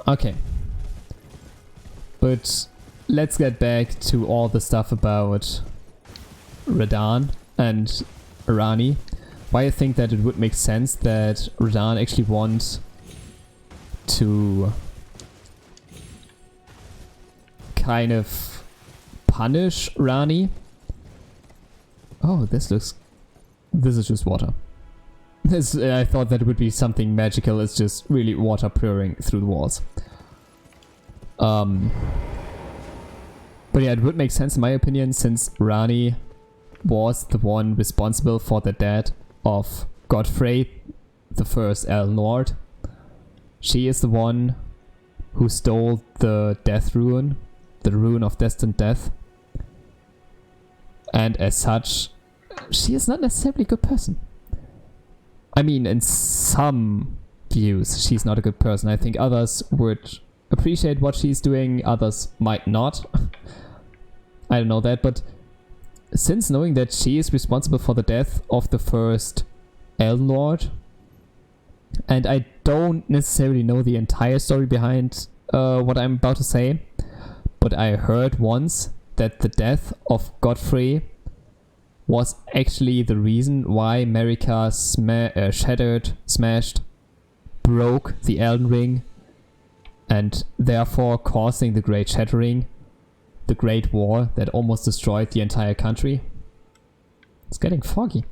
Okay. But let's get back to all the stuff about Radahn and Ranni. Why I think that it would make sense that Radahn actually wants to kind of punish Ranni. Oh, this is just water. I thought that it would be something magical. It's just really water pouring through the walls. But yeah, it would make sense in my opinion, since Ranni was the one responsible for the death of Godfrey, the first Elden Lord. She is the one who stole the Death Rune, the Rune of Destined Death. And as such, she is not necessarily a good person. I mean, in some views, she's not a good person. I think others would appreciate what she's doing, others might not. I don't know that, but since knowing that she is responsible for the death of the first Elden Lord, and I don't necessarily know the entire story behind what I'm about to say, but I heard once that the death of Godfrey was actually the reason why Marika smashed, broke the Elden Ring, and therefore causing the Great Shattering, the Great War that almost destroyed the entire country. It's getting foggy.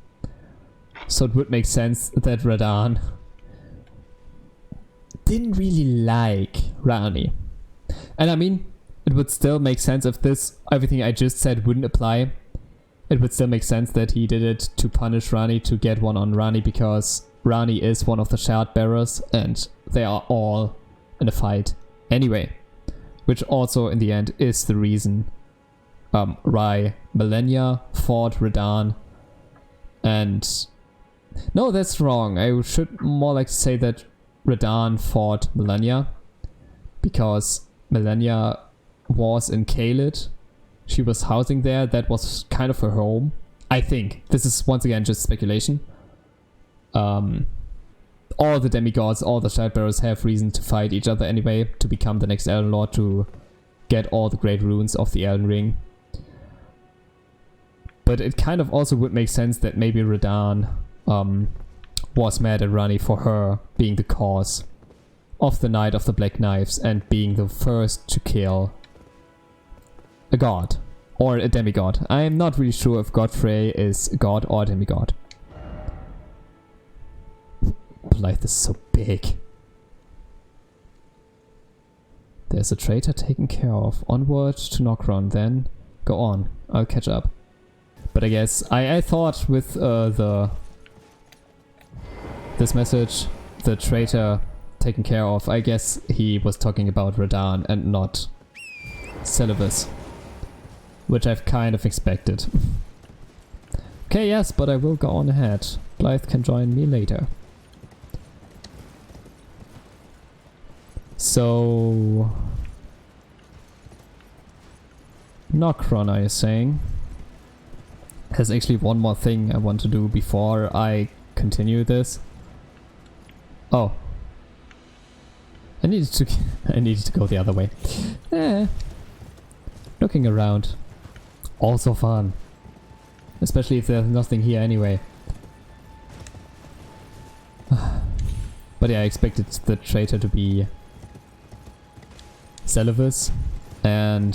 So it would make sense that Radahn didn't really like Ranni. And I mean, it would still make sense if everything I just said wouldn't apply. It would still make sense that he did it to punish Ranni, to get one on Ranni, because Ranni is one of the shard bearers and they are all in a fight anyway. Which also in the end is the reason why Malenia fought Radahn. And no, that's wrong. I should more like say that Radahn fought Malenia, because Malenia was in Caelid. She was housing there. That was kind of her home, I think. This is once again just speculation. All the demigods, all the Shardbearers have reason to fight each other anyway, to become the next Elden Lord, to get all the great runes of the Elden Ring. But it kind of also would make sense that maybe Radahn was mad at Ranni for her being the cause of the Night of the Black Knives and being the first to kill a god or a demigod. I am not really sure if Godfrey is a god or a demigod. Blythe is so big. There's a traitor taken care of. Onward to Nokron, then go on. I'll catch up. But I guess I thought with this message, the traitor taken care of, I guess he was talking about Radahn and not Celibus, which I've kind of expected. Okay, yes, but I will go on ahead. Blythe can join me later. So Nokron, are you saying? There's actually one more thing I want to do before I continue this. Oh. I needed to go the other way. Looking around. Also fun. Especially if there's nothing here anyway. But yeah, I expected the traitor to be Celibus, and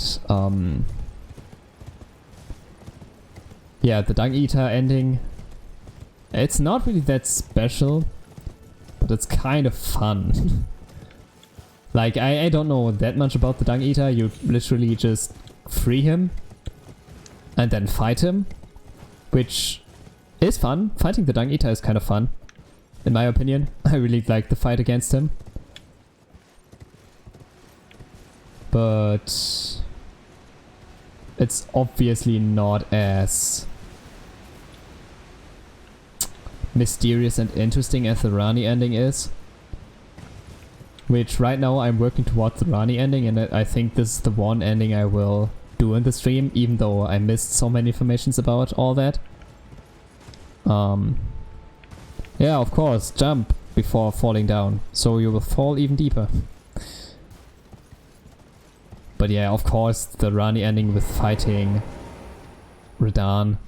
yeah, the Dung Eater ending, it's not really that special, but it's kind of fun. Like, I don't know that much about the Dung Eater. You literally just free him and then fight him, which is fun. Fighting the Dung Eater is kind of fun, in my opinion. I really like the fight against him. But it's obviously not as mysterious and interesting as the Ranni ending is. Which right now I'm working towards the Ranni ending, and I think this is the one ending I will do in the stream, even though I missed so many informations about all that. Yeah, of course, jump before falling down, so you will fall even deeper. But yeah, of course, the Rani ending with fighting Radahn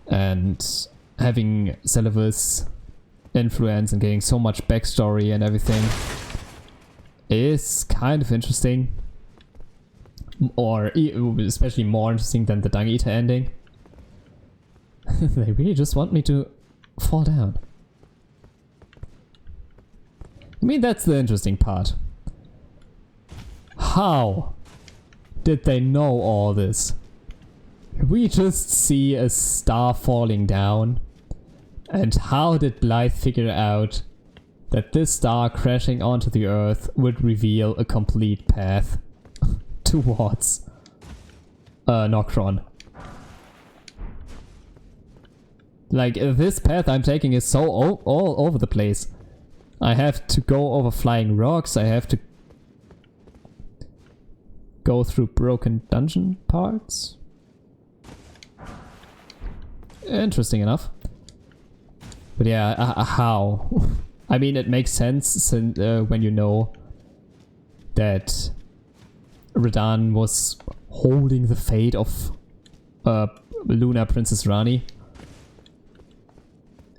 and having Seluvis influence and getting so much backstory and everything is kind of interesting. Or especially more interesting than the Dung Eater ending. They really just want me to fall down. I mean, that's the interesting part. How did they know all this? We just see a star falling down. And how did Blythe figure out that this star crashing onto the Earth would reveal a complete path towards Nokron? Like, this path I'm taking is so all over the place. I have to go over flying rocks, I have to go through broken dungeon parts. Interesting enough. But yeah, how? I mean, it makes sense when you know that Radahn was holding the fate of Luna Princess Rani.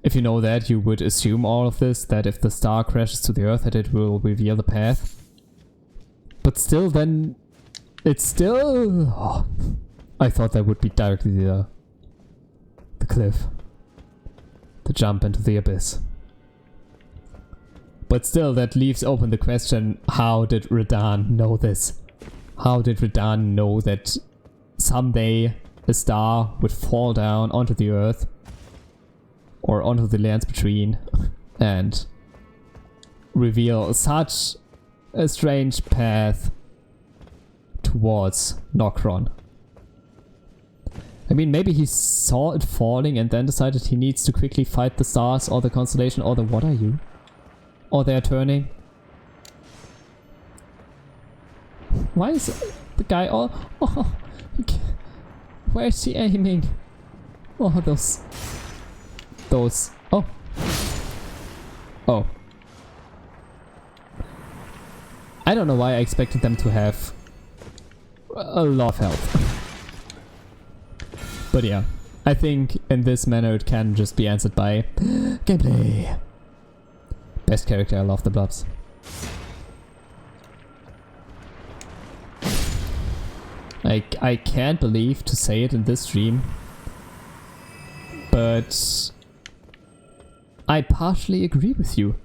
If you know that, you would assume all of this, that if the star crashes to the Earth, that it will reveal the path. But still, then, it's still... Oh, I thought that would be directly the cliff. The jump into the abyss. But still, that leaves open the question, how did Radahn know this? How did Radahn know that someday a star would fall down onto the Earth or onto the lands between and reveal such a strange path towards Nokron? I mean, maybe he saw it falling and then decided he needs to quickly fight the stars or the constellation or the what are you? Or they're turning. Why is the guy all... Oh, where is he aiming? Oh, those... Oh. Oh. I don't know why I expected them to have a lot of health. But yeah, I think in this manner it can just be answered by gameplay. Best character, I love the blobs. I can't believe to say it in this stream, but I partially agree with you.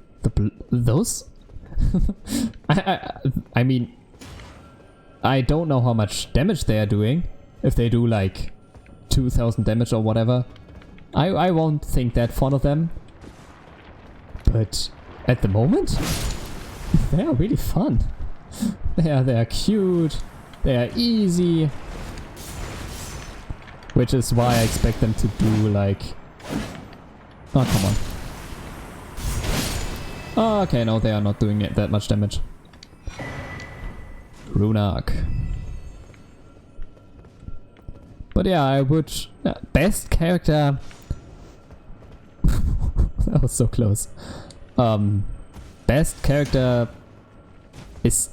Those? I mean, I don't know how much damage they are doing. If they do like 2000 damage or whatever, I won't think that fond of them. But at the moment, they are really fun. They are cute. They are easy. Which is why I expect them to do like... Oh, come on. Oh, okay, no, they are not doing it that much damage. Runark. But yeah, I would... best character... That was so close. Best character... is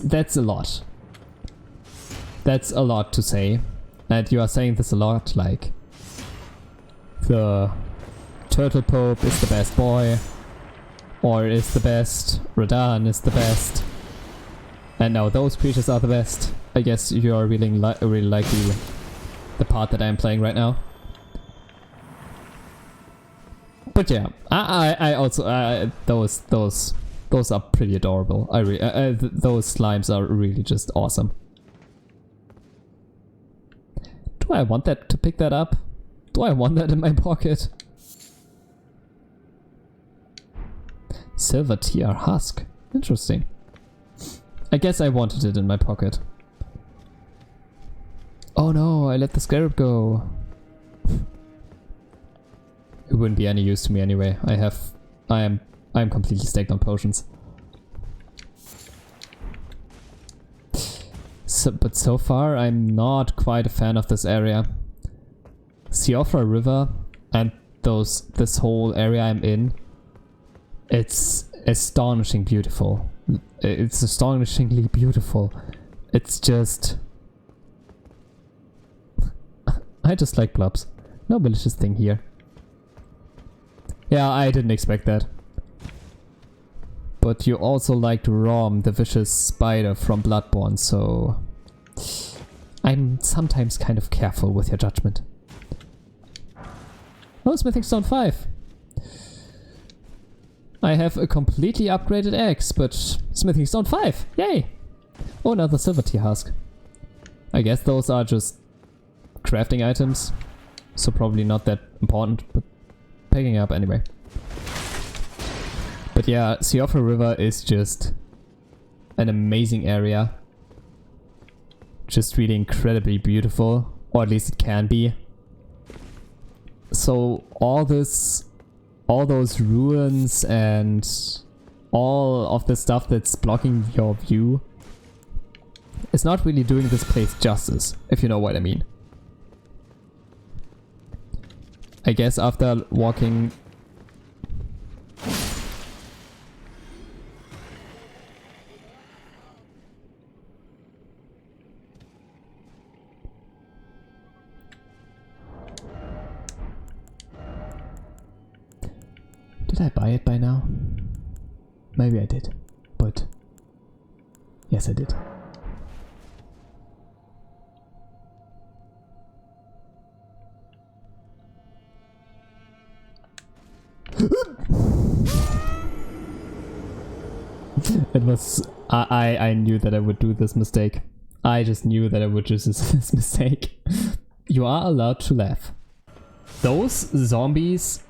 that's a lot. That's a lot to say. And you are saying this a lot, like... The... Turtle Pope is the best boy. Or is the best. Radahn is the best. And now those creatures are the best. I guess you are really like the part that I'm playing right now. But yeah, I also those are pretty adorable. Those slimes are really just awesome. Do I want that to pick that up? Do I want that in my pocket? Silver TR husk. Interesting. I guess I wanted it in my pocket. Oh no, I let the scarab go. It wouldn't be any use to me anyway. I am completely staked on potions. But so far I'm not quite a fan of this area. Siofra River and this whole area I'm in, it's astonishingly beautiful. It's astonishingly beautiful. it's just... I just like blobs. No malicious thing here. Yeah, I didn't expect that. But you also liked Rom, the vicious spider from Bloodborne, so... I'm sometimes kind of careful with your judgment. Oh, Smithing Stone 5! I have a completely upgraded axe, but Smithing Stone 5! Yay! Oh, another silver tier husk. I guess those are just crafting items, so probably not that important, but picking up anyway. But yeah, Siofra River is just an amazing area. Just really incredibly beautiful, or at least it can be. So all those ruins and all of the stuff that's blocking your view is not really doing this place justice, if you know what I mean. I guess after walking... Did I buy it by now? Maybe I did, but yes I did. It was... I knew that I would do this mistake. I just knew that I would do this mistake. You are allowed to laugh. Those zombies...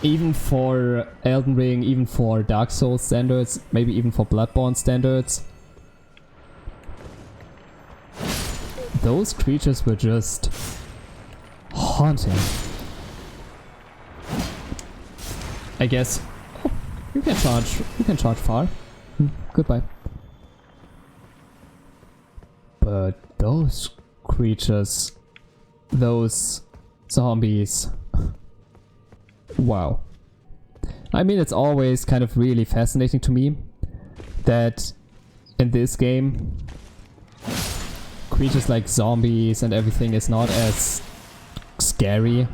Even for Elden Ring, even for Dark Souls standards, maybe even for Bloodborne standards, those creatures were just haunting. I guess. Oh, you can charge far. Goodbye. But those creatures, those zombies. Wow. I mean, it's always kind of really fascinating to me that in this game creatures like zombies and everything is not as scary.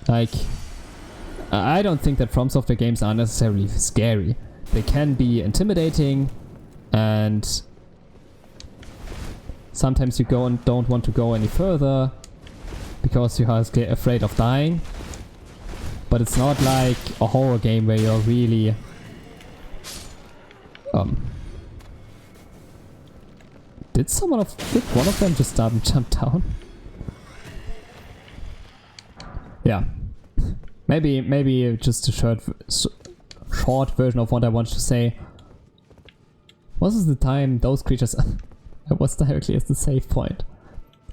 Like, I don't think that Fromsoftware games are necessarily scary. They can be intimidating, and sometimes you go and don't want to go any further because you are afraid of dying. But it's not like a horror game where you're really... Did one of them just start and jump down? Yeah. Maybe just a short version of what I wanted to say. Most of the time those creatures... I was directly at the save point.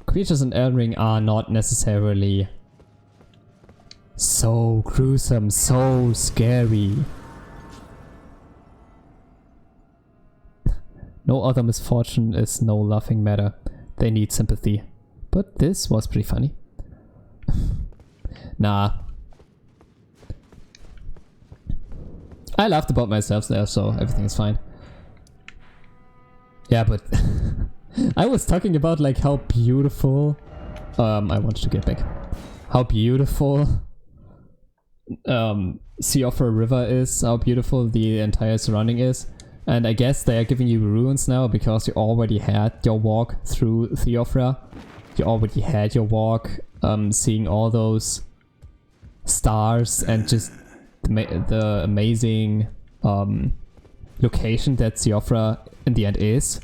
Creatures in Elden Ring are not necessarily... so gruesome, so scary. No other misfortune is no laughing matter. They need sympathy. But this was pretty funny. Nah. I laughed about myself there, so everything is fine. Yeah, but I was talking about like how beautiful... I wanted to get back. How beautiful... Siofra River is, how beautiful the entire surrounding is. And I guess they are giving you ruins now because you already had your walk through Siofra. You already had your walk seeing all those stars and just the amazing location that Siofra in the end is.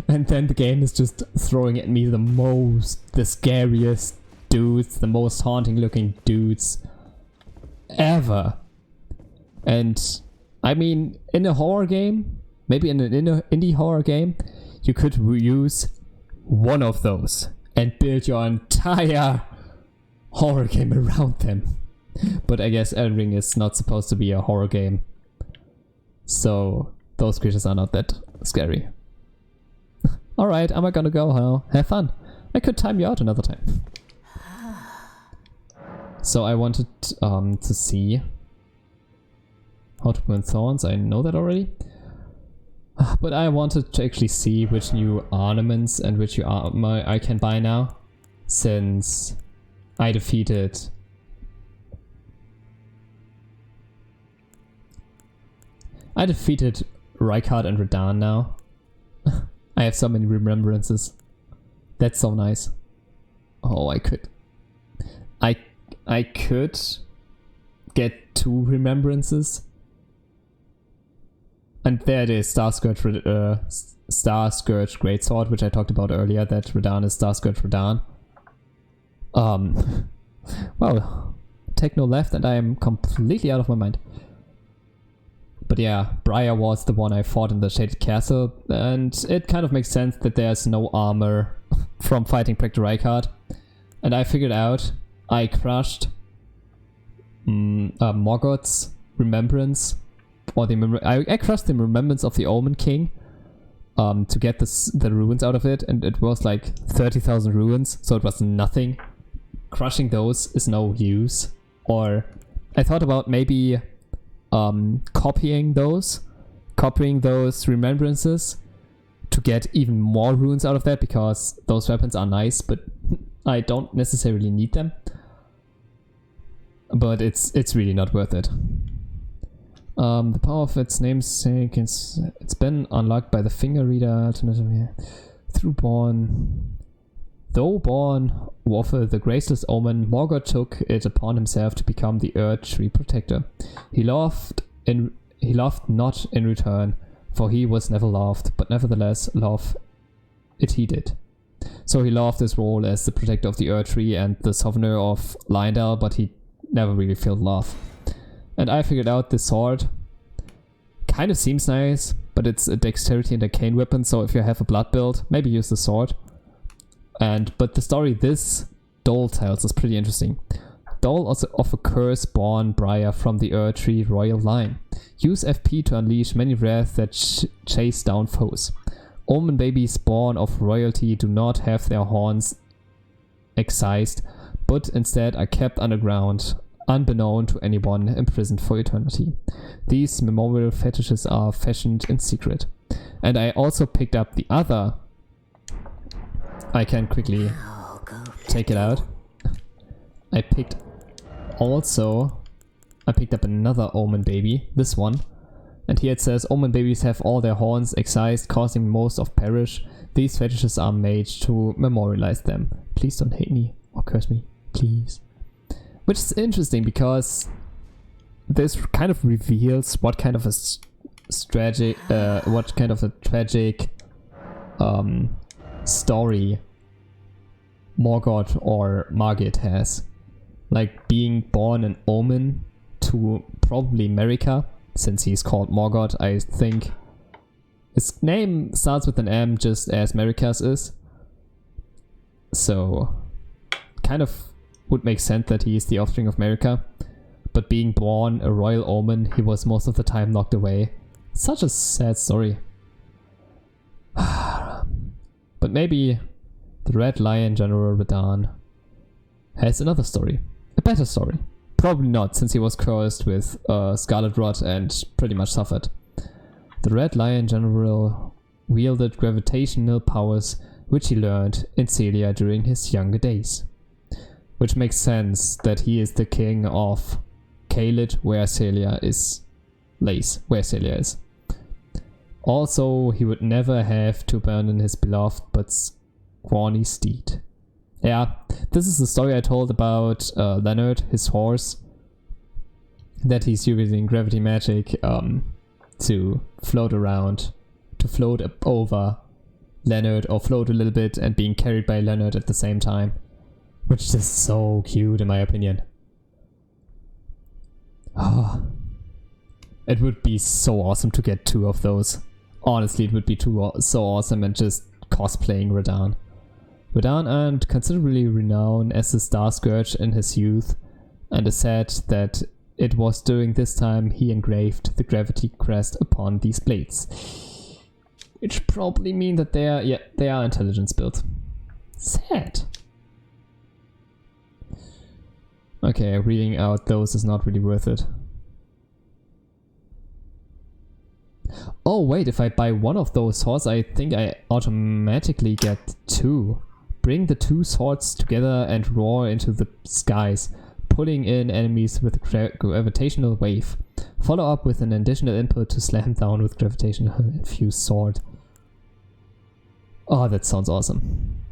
And then the game is just throwing at me the scariest dudes, the most haunting looking dudes ever. And I mean, in a horror game, maybe in an indie horror game, you could use one of those and build your entire horror game around them. But I guess Elden Ring is not supposed to be a horror game, so those creatures are not that scary. Alright, am I gonna go now? Have fun. I could time you out another time. So I wanted to see how to burn thorns. I know that already. But I wanted to actually see which new ornaments and which new armor I can buy now, since I defeated Rykard and Radahn now. I have so many remembrances. That's so nice. Oh, I could get 2 remembrances. And there it is, Star Scourge Greatsword, which I talked about earlier, that Radahn is Star Scourge Radahn. Well, take no left and I am completely out of my mind. But yeah, Briar was the one I fought in the Shaded Castle, and it kind of makes sense that there's no armor from fighting Prector Rykard. And I figured out I crushed Morgoth's remembrance, or I crushed the remembrance of the Omen King to get the ruins out of it, and it was like 30,000 ruins, so it was nothing. Crushing those is no use. Or I thought about maybe copying those remembrances to get even more runes out of that, because those weapons are nice, but I don't necessarily need them. But it's really not worth it. The power of its namesake it's been unlocked by the finger reader alternatively though born of the graceless omen, Morgoth took it upon himself to become the Earth Tree Protector. He loved not in return, for he was never loved, but nevertheless love it he did. So he loved his role as the protector of the Earth Tree and the Sovereigner of Leyndell, but he never really felt love. And I figured out this sword kind of seems nice, but it's a dexterity and arcane weapon, so if you have a blood build, maybe use the sword. But the story this Dole tells is pretty interesting. Dole also of a curse-born Briar from the Earth Tree royal line. Use FP to unleash many wraths that chase down foes. Omen babies born of royalty do not have their horns excised, but instead are kept underground, unbeknown to anyone imprisoned for eternity. These memorial fetishes are fashioned in secret. And I also picked up the other. I can quickly take it out. I picked up another Omen baby, this one. And here it says, Omen babies have all their horns excised, causing most of perish. These fetishes are made to memorialize them. Please don't hate me or curse me, please. Which is interesting because this kind of reveals what kind of a tragic story Morgoth or Margit has. Like being born an Omen to probably America, since he's called Morgoth. I think his name starts with an M, just as Marika's is. So kind of would make sense that he is the offspring of Marika. But being born a royal Omen, he was most of the time knocked away. Such a sad story. But maybe the Red Lion General Radahn has another story. A better story. Probably not, since he was cursed with Scarlet Rot and pretty much suffered. The Red Lion General wielded gravitational powers which he learned in Celia during his younger days. Which makes sense that he is the king of Caelid, where Celia is. Also, he would never have to abandon his beloved but scrawny steed. Yeah, this is the story I told about Leonard, his horse, that he's using gravity magic to float around, to float over Leonard, or float a little bit and being carried by Leonard at the same time. Which is so cute in my opinion. Oh, it would be so awesome to get 2 of those. Honestly, it would be so awesome, and just cosplaying Radahn. Radahn earned considerably renown as a Star Scourge in his youth, and is said that it was during this time he engraved the gravity crest upon these blades. Which probably mean that they are intelligence built. Sad. Okay, reading out those is not really worth it. Oh wait, if I buy one of those swords, I think I automatically get 2. Bring the 2 swords together and roar into the skies, pulling in enemies with a gravitational wave. Follow up with an additional input to slam down with gravitational infused sword. Oh, that sounds awesome.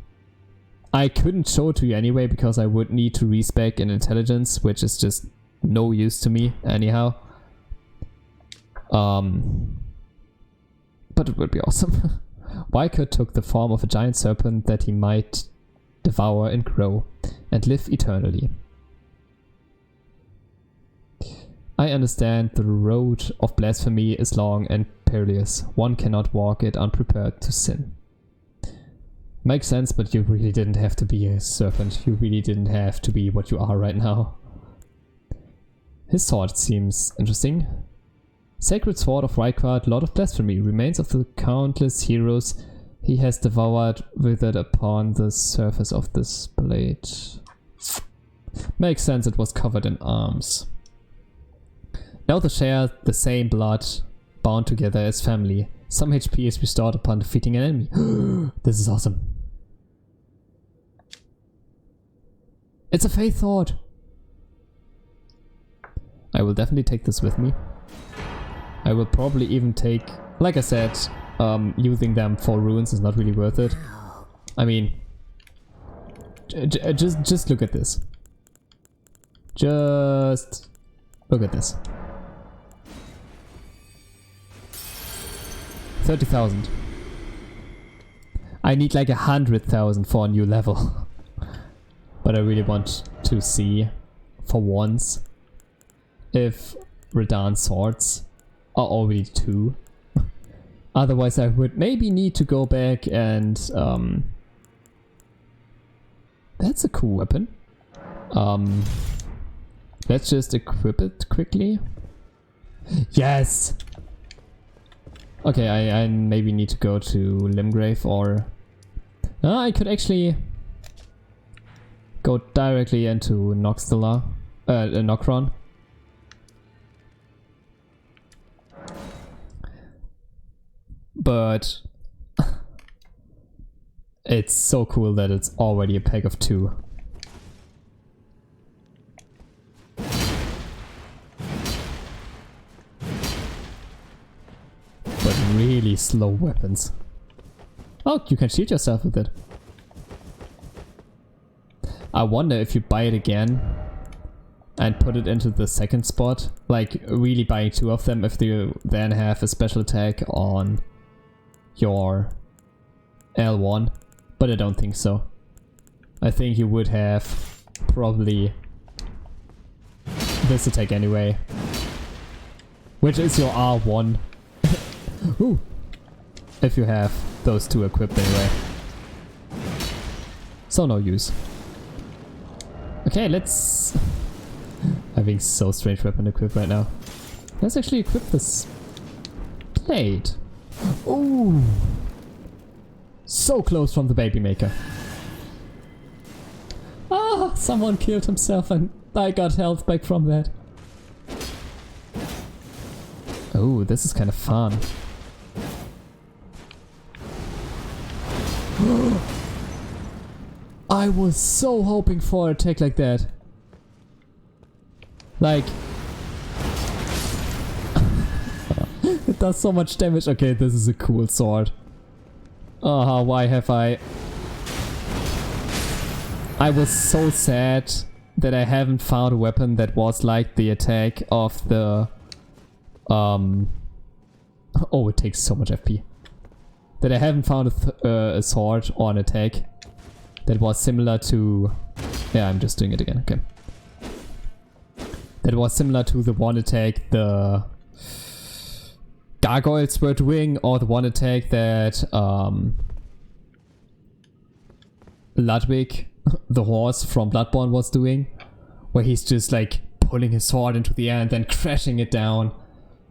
I couldn't show it to you anyway because I would need to respec in intelligence, which is just no use to me anyhow. But it would be awesome. Wyker took the form of a giant serpent that he might devour and grow and live eternally. I understand the road of blasphemy is long and perilous. One cannot walk it unprepared to sin. Makes sense, but you really didn't have to be a serpent. You really didn't have to be what you are right now. His sword seems interesting. Sacred Sword of Rykard, Lord of Blasphemy, remains of the countless heroes he has devoured, withered upon the surface of this blade. Makes sense, it was covered in arms. Now they share the same blood, bound together as family. Some HP is restored upon defeating an enemy. This is awesome. It's a Faith Sword! I will definitely take this with me. I will probably even take, like I said, using them for runes is not really worth it. I mean, just look at this. Just look at this. 30,000. I need like 100,000 for a new level. But I really want to see, for once, if Radahn swords are already 2. Otherwise I would maybe need to go back and that's a cool weapon. Let's just equip it quickly. Yes! Okay, I maybe need to go to Limgrave, or I could actually go directly into Nokron. But it's so cool that it's already a pack of 2. But really slow weapons. Oh, you can shield yourself with it. I wonder if you buy it again and put it into the second spot, like really buying 2 of them, if you then have a special attack on your L1, but I don't think so. I think you would have probably this attack anyway, which is your R1. Ooh. If you have those 2 equipped anyway. So no use. Okay, let's... Having so strange weapon equipped right now. Let's actually equip this blade. Ooh! So close from the baby maker. Ah! Someone killed himself and I got health back from that. Oh, this is kind of fun. I was so hoping for an attack like that. Like... it does so much damage. Okay, this is a cool sword. Why have I... I was so sad that I haven't found a weapon that was like the attack of the... Oh, it takes so much FP. That I haven't found a sword or an attack that was similar to... Yeah, I'm just doing it again, okay. That was similar to the one attack the gargoyles were doing, or the one attack that Ludwig, the horse from Bloodborne, was doing, where he's just like pulling his sword into the air and then crashing it down,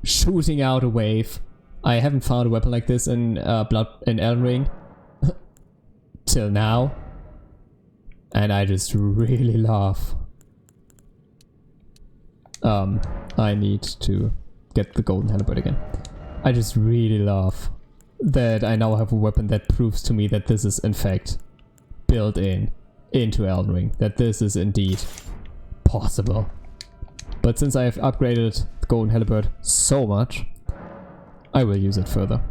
shooting out a wave. I haven't found a weapon like this in Elden Ring till now, and I just really love. I need to get the golden halberd again. I just really love that I now have a weapon that proves to me that this is in fact built into Elden Ring. That this is indeed possible. But since I have upgraded the Golden Halberd so much, I will use it further.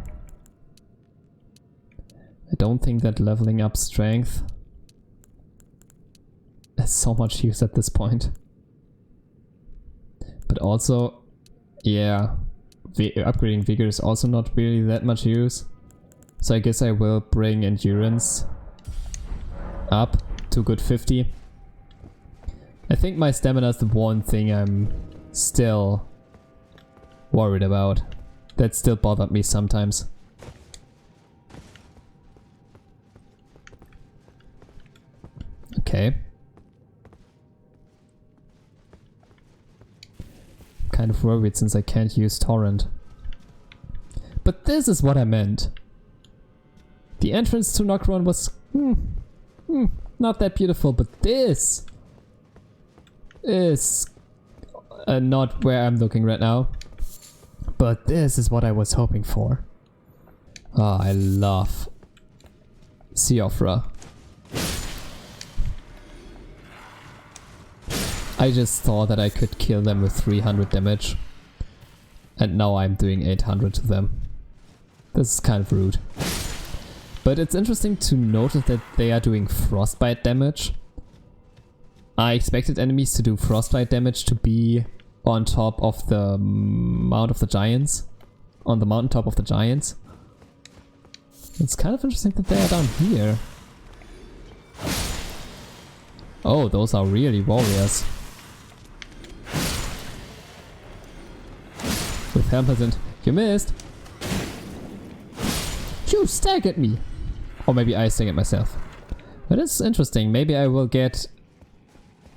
I don't think that leveling up strength has so much use at this point. But also, yeah, upgrading Vigor is also not really that much use. So I guess I will bring Endurance up to a good 50. I think my stamina is the one thing I'm still worried about. That still bothered me sometimes. Okay. Kind of worried since I can't use Torrent. But this is what I meant. The entrance to Nokron was not that beautiful, but this is not where I'm looking right now. But this is what I was hoping for. Oh, I love Siofra. I just thought that I could kill them with 300 damage. And now I'm doing 800 to them. This is kind of rude. But it's interesting to notice that they are doing frostbite damage. I expected enemies to do frostbite damage to be on top of the Mount of the Giants. On the mountaintop of the Giants. It's kind of interesting that they are down here. Oh, those are really warriors. With helmets and... You missed! You staggered me! Or maybe I staggered myself. But it's interesting. Maybe I will get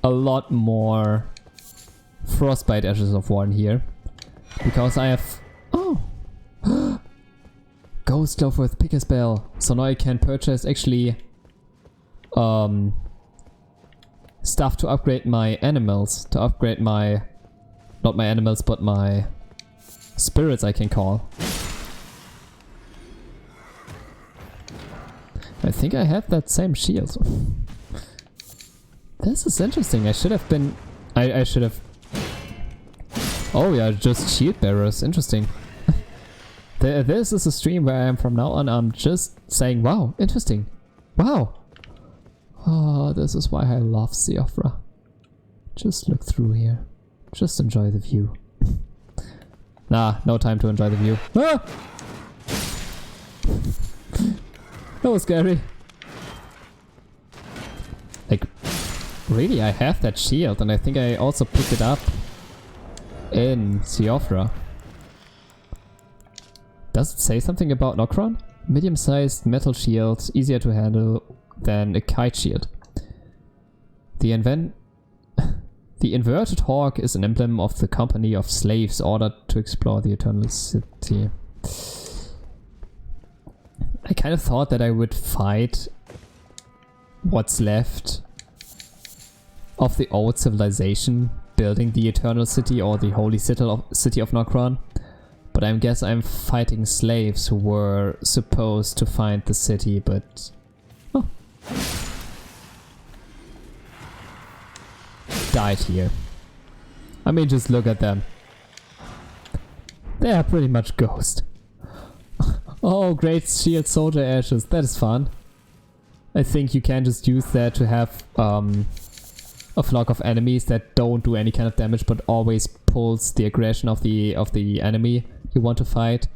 a lot more frostbite Ashes of War in here. Because I have... Oh! Ghost Glove with Pick a Spell. So now I can purchase actually... stuff to upgrade my animals. To upgrade my... Not my animals, but my... spirits I can call. I think I have that same shield. This is interesting. I should have been... I should have... Oh yeah, just shield bearers. Interesting. This is a stream where I am from now on. I'm just saying, wow, interesting. Wow. Oh, this is why I love Siofra. Just look through here. Just enjoy the view. Nah, no time to enjoy the view. Ah! That was scary. Like, really, I have that shield, and I think I also picked it up in Siofra. Does it say something about Nokron? Medium-sized metal shield, easier to handle than a kite shield. The inverted hawk is an emblem of the company of slaves ordered to explore the Eternal City. I kind of thought that I would fight what's left of the old civilization building the Eternal City or the Holy City of Nokron. But I guess I'm fighting slaves who were supposed to find the city, but... Oh. Died here. I mean, just look at them. They are pretty much ghost. Oh, great shield soldier ashes. That is fun. I think you can just use that to have a flock of enemies that don't do any kind of damage, but always pulls the aggression of the enemy you want to fight,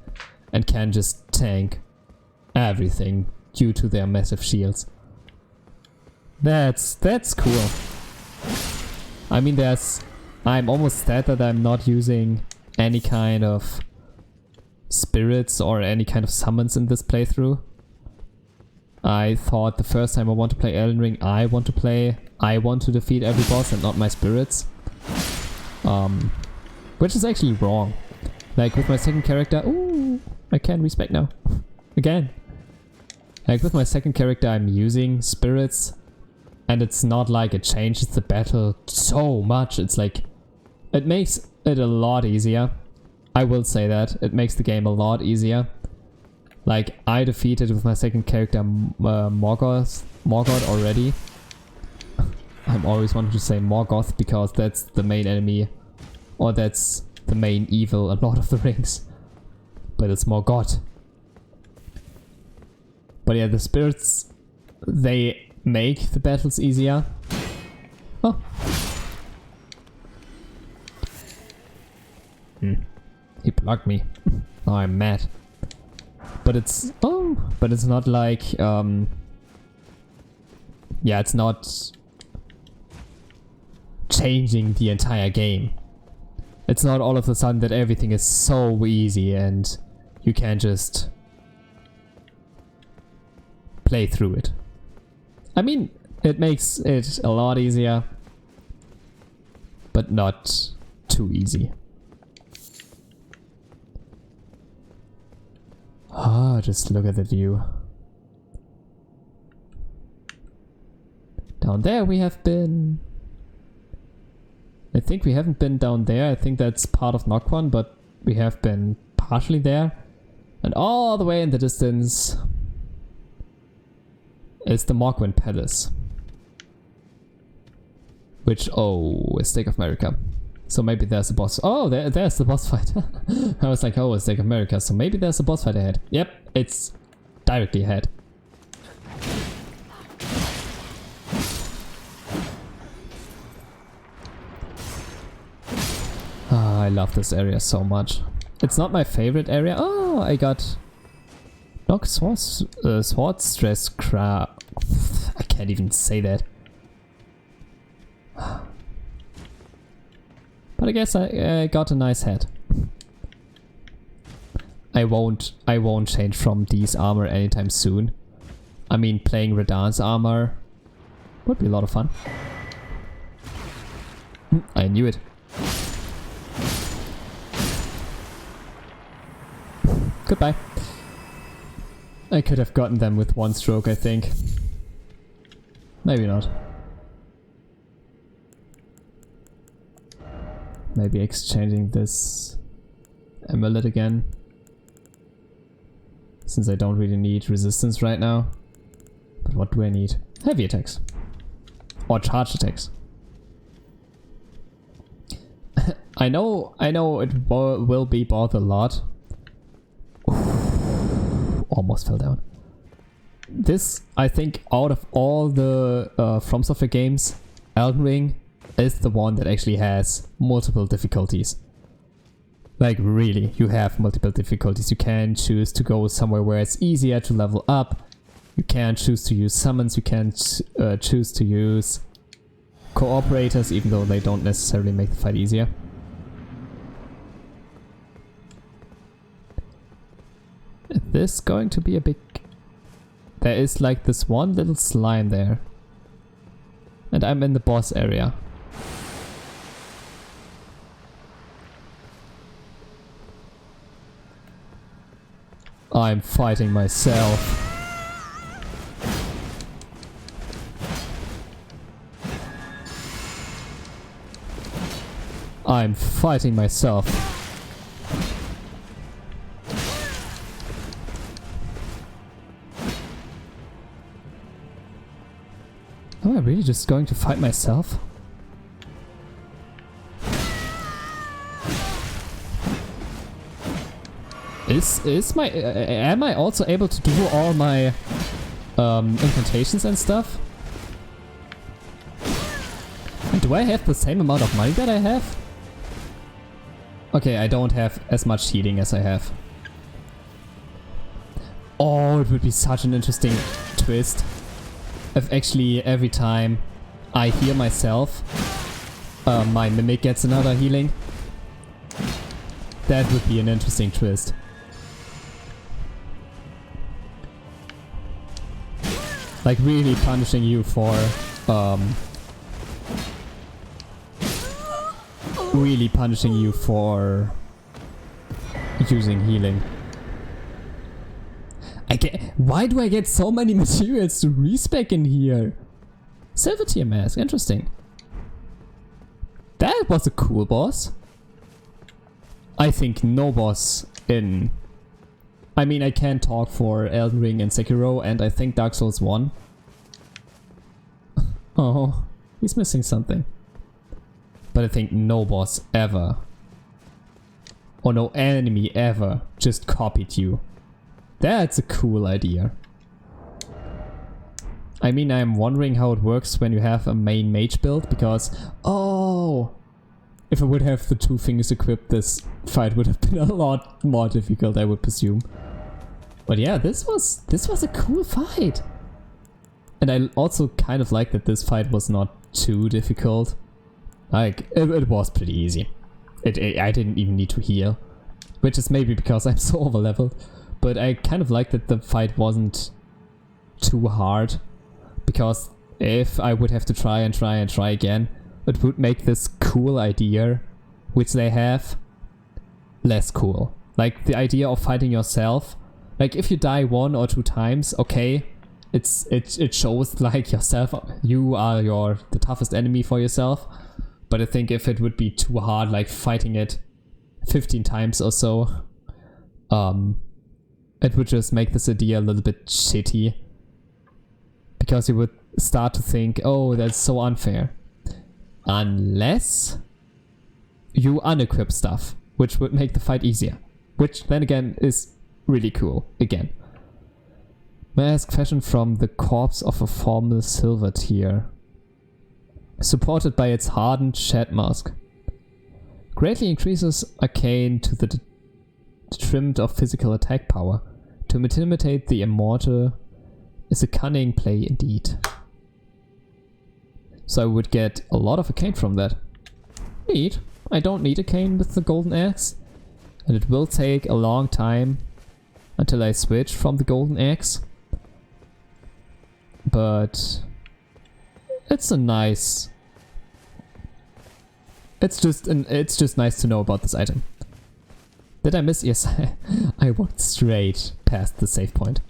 and can just tank everything due to their massive shields. That's cool. I mean, I'm almost sad that I'm not using any kind of spirits or any kind of summons in this playthrough. I thought the first time I want to play Elden Ring, I want to defeat every boss and not my spirits. Which is actually wrong. Like with my second character, ooh, I can respec now. Again. Like with my second character, I'm using spirits, and it's not like it changes the battle so much. It's like, it makes it a lot easier. I will say that. It makes the game a lot easier. Like, I defeated with my second character Morgoth already. I'm always wanting to say Morgoth because that's the main enemy. Or that's the main evil in Lord of the Rings. But it's Morgoth. But yeah, the spirits, they make the battles easier. Oh. He blocked me. Oh, I'm mad. But it's not like yeah, it's not changing the entire game. It's not all of a sudden that everything is so easy and you can just play through it. I mean, it makes it a lot easier, but not too easy. Ah, just look at the view. Down there we have been. I think we haven't been down there. I think that's part of Nokron, but we have been partially there. And all the way in the distance is the Morgwind Palace. Which, oh, is Stake of America. So maybe there's a boss. Oh, there's the boss fight. I was like, oh, it's Stake of America. So maybe there's a boss fight ahead. Yep, it's directly ahead. Ah, I love this area so much. It's not my favorite area. Oh, I got Sword Stress Crab. I can't even say that. But I guess I got a nice head. I won't change from Dee's armor anytime soon. I mean, playing Radahn's armor would be a lot of fun. I knew it. Goodbye. I could have gotten them with one stroke, I think. Maybe not. Maybe exchanging this amulet again. Since I don't really need resistance right now. But what do I need? Heavy attacks. Or charge attacks. I know it will be both a lot. Almost fell down. This, I think, out of all the Fromsoftware games, Elden Ring is the one that actually has multiple difficulties. Like, really, you have multiple difficulties. You can choose to go somewhere where it's easier to level up. You can choose to use summons. You can choose to use cooperators, even though they don't necessarily make the fight easier. Is this going to be a big... There is like this one little slime there. And I'm in the boss area. I'm fighting myself. I'm fighting myself. Am I really just going to fight myself? Am I also able to do all my incantations and stuff? And do I have the same amount of money that I have? Okay, I don't have as much healing as I have. Oh, it would be such an interesting twist if actually every time I heal myself, my mimic gets another healing. That would be an interesting twist. Like really punishing you for using healing. Why do I get so many materials to respec in here? Silver tier mask, interesting. That was a cool boss. I think no boss in... I mean, I can't talk for Elden Ring and Sekiro, and I think Dark Souls 1. Oh, he's missing something. But I think no boss ever, or no enemy ever, just copied you. That's a cool idea. I mean, I'm wondering how it works when you have a main mage build, because... Oh! If I would have the 2 fingers equipped, this fight would have been a lot more difficult, I would presume. But yeah, this was a cool fight. And I also kind of like that this fight was not too difficult. Like, it was pretty easy. I didn't even need to heal. Which is maybe because I'm so overleveled. But I kind of like that the fight wasn't too hard. Because if I would have to try again, it would make this cool idea, which they have, less cool. Like the idea of fighting yourself. Like if you die 1 or 2 times, okay, it shows like yourself, you are the toughest enemy for yourself. But I think if it would be too hard, like fighting it 15 times or so, it would just make this idea a little bit shitty. Because you would start to think, oh, that's so unfair. Unless you unequip stuff, which would make the fight easier. Which then again is really cool, again. Mask fashioned from the corpse of a formal silver tier. Supported by its hardened shed mask. Greatly increases arcane to the detriment of physical attack power. To intimidate the immortal is a cunning play indeed. So I would get a lot of arcane from that. Neat. I don't need arcane with the golden axe. And it will take a long time until I switch from the golden axe. But it's a nice... It's just nice to know about this item. Did I miss? Yes, I walked straight past the save point.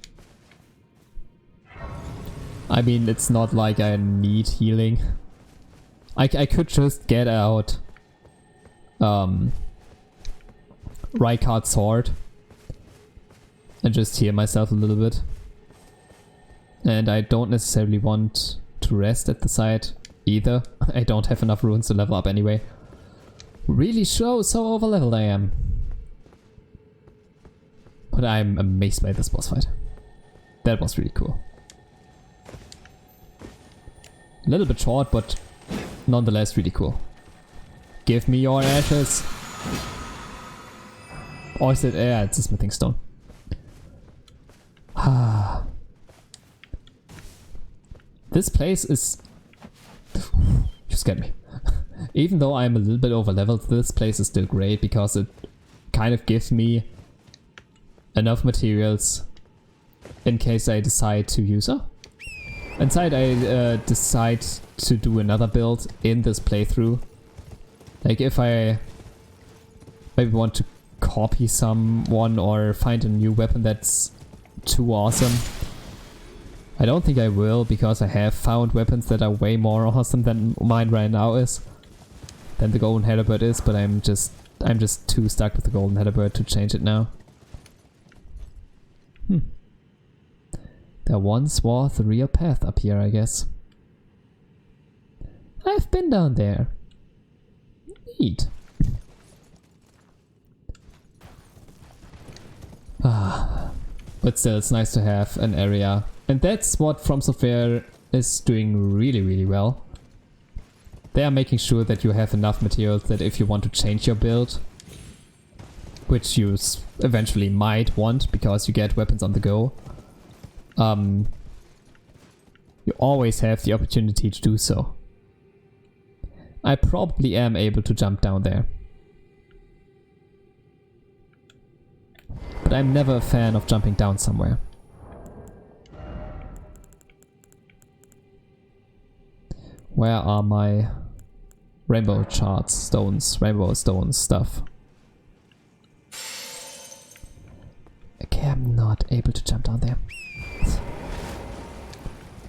I mean, it's not like I need healing. I could just get out Rykard's sword and just heal myself a little bit. And I don't necessarily want to rest at the site either. I don't have enough runes to level up anyway. Really so overleveled I am. But I'm amazed by this boss fight. That was really cool. A little bit short, but nonetheless really cool. Give me your ashes. Oh, is it? Yeah, it's a smithing stone. This place is... You scared me. Even though I'm a little bit overleveled, this place is still great because it kind of gives me enough materials in case I decide to use... Oh. Inside I decide to do another build in this playthrough. Like if I maybe want to copy someone or find a new weapon that's too awesome. I don't think I will, because I have found weapons that are way more awesome than mine right now is. Than the golden headerbird is, but I'm just too stuck with the golden headerbird to change it now. There once was a real path up here, I guess. I've been down there. Neat. But still, it's nice to have an area. And that's what Fromsoftware is doing really, really well. They are making sure that you have enough materials that if you want to change your build, which you eventually might want because you get weapons on the go, you always have the opportunity to do so. I probably am able to jump down there. But I'm never a fan of jumping down somewhere. Where are my rainbow charts, stones, rainbow stones stuff? Okay, I'm not able to jump down there.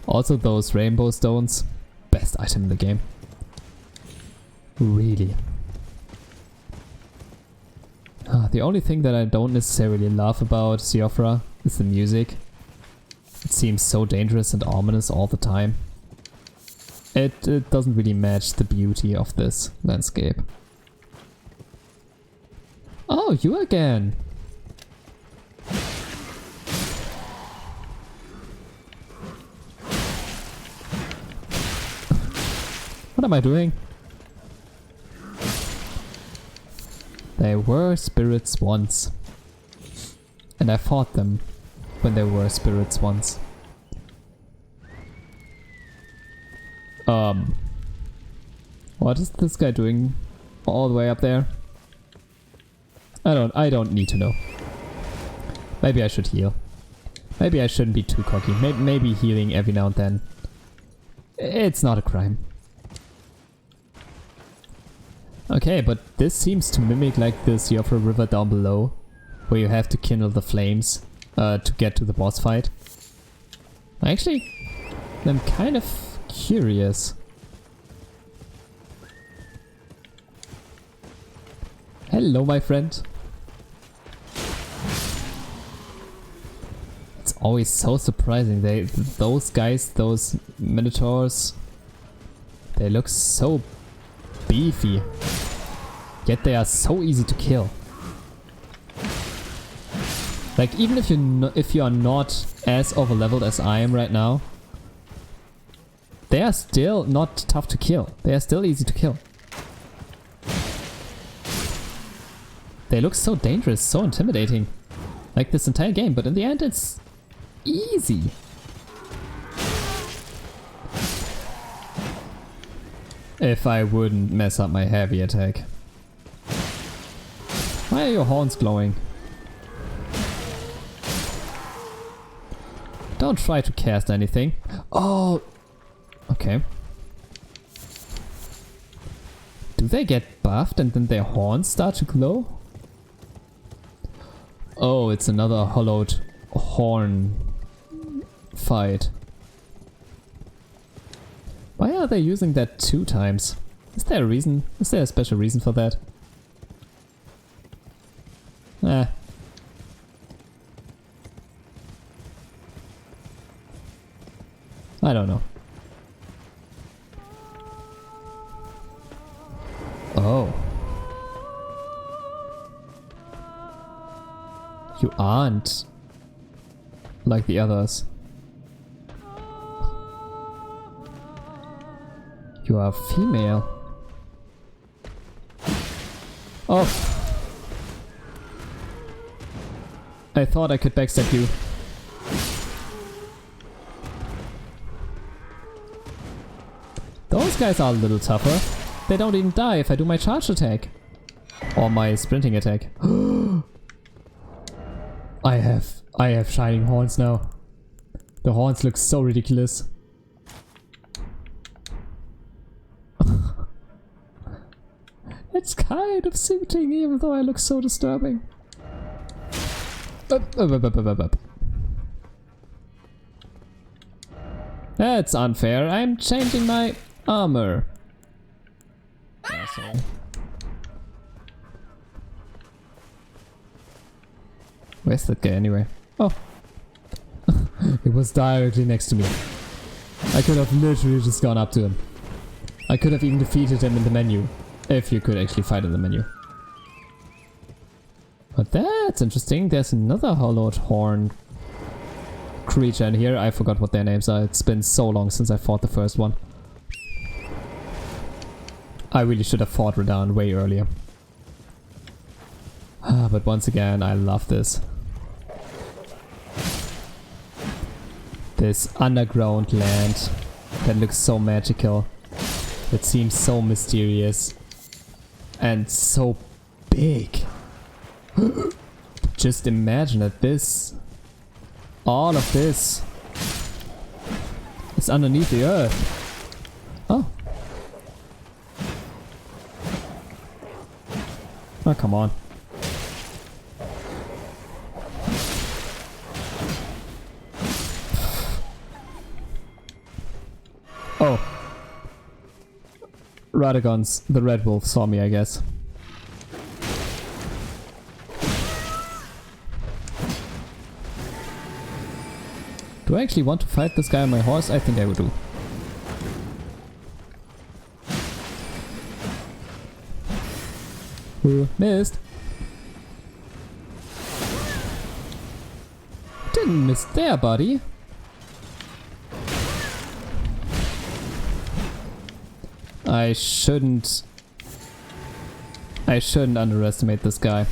Also, those rainbow stones, best item in the game. Really. The only thing that I don't necessarily love about Siofra is the music. It seems so dangerous and ominous all the time. It doesn't really match the beauty of this landscape. Oh, you again! What am I doing? They were spirits once. And I fought them when they were spirits once. What is this guy doing all the way up there? I don't need to know. Maybe I should heal. Maybe I shouldn't be too cocky. Maybe healing every now and then. It's not a crime. Okay, but this seems to mimic like the Siofra River down below, where you have to kindle the flames to get to the boss fight. Actually, I'm kind of curious. Hello, my friend. It's always so surprising. Those guys, those minotaurs, they look so beefy, yet they are so easy to kill. Like, even if you are not as overleveled as I am right now, they are still not tough to kill. They are still easy to kill. They look so dangerous, so intimidating, like this entire game, but in the end it's easy. If I wouldn't mess up my heavy attack. Why are your horns glowing? Don't try to cast anything. Oh! Okay. Do they get buffed and then their horns start to glow? Oh, it's another hollowed horn fight. Why are they using that 2 times? Is there a reason? Is there a special reason for that? Eh. I don't know. Oh. You aren't like the others. You are female. Oh. I thought I could backstab you. Those guys are a little tougher. They don't even die if I do my charge attack. Or my sprinting attack. I have shining horns now. The horns look so ridiculous. It's kind of suiting even though I look so disturbing. That's unfair. I'm changing my armor. Asshole. Where's that guy anyway? Oh. It was directly next to me. I could have literally just gone up to him. I could have even defeated him in the menu. If you could actually fight in the menu. But that's interesting. There's another hollowed horn creature in here. I forgot what their names are. It's been so long since I fought the first one. I really should have fought Radahn way earlier. But once again, I love this. This underground land that looks so magical. That seems so mysterious. And so big. Just imagine that this... all of this is underneath the earth. Oh. Oh, come on. Oh. Radagons, the Red Wolf, saw me, I guess. Do I actually want to fight this guy on my horse? I think I would do. Ooh, missed. Didn't miss there, buddy. I shouldn't underestimate this guy.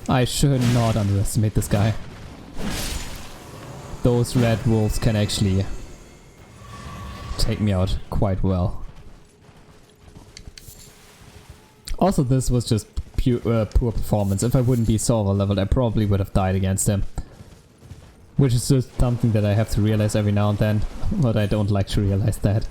I should not underestimate this guy. Those red wolves can actually take me out quite well. Also, this was just poor performance. If I wouldn't be silver leveled, I probably would have died against him. Which is just something that I have to realize every now and then, but I don't like to realize that.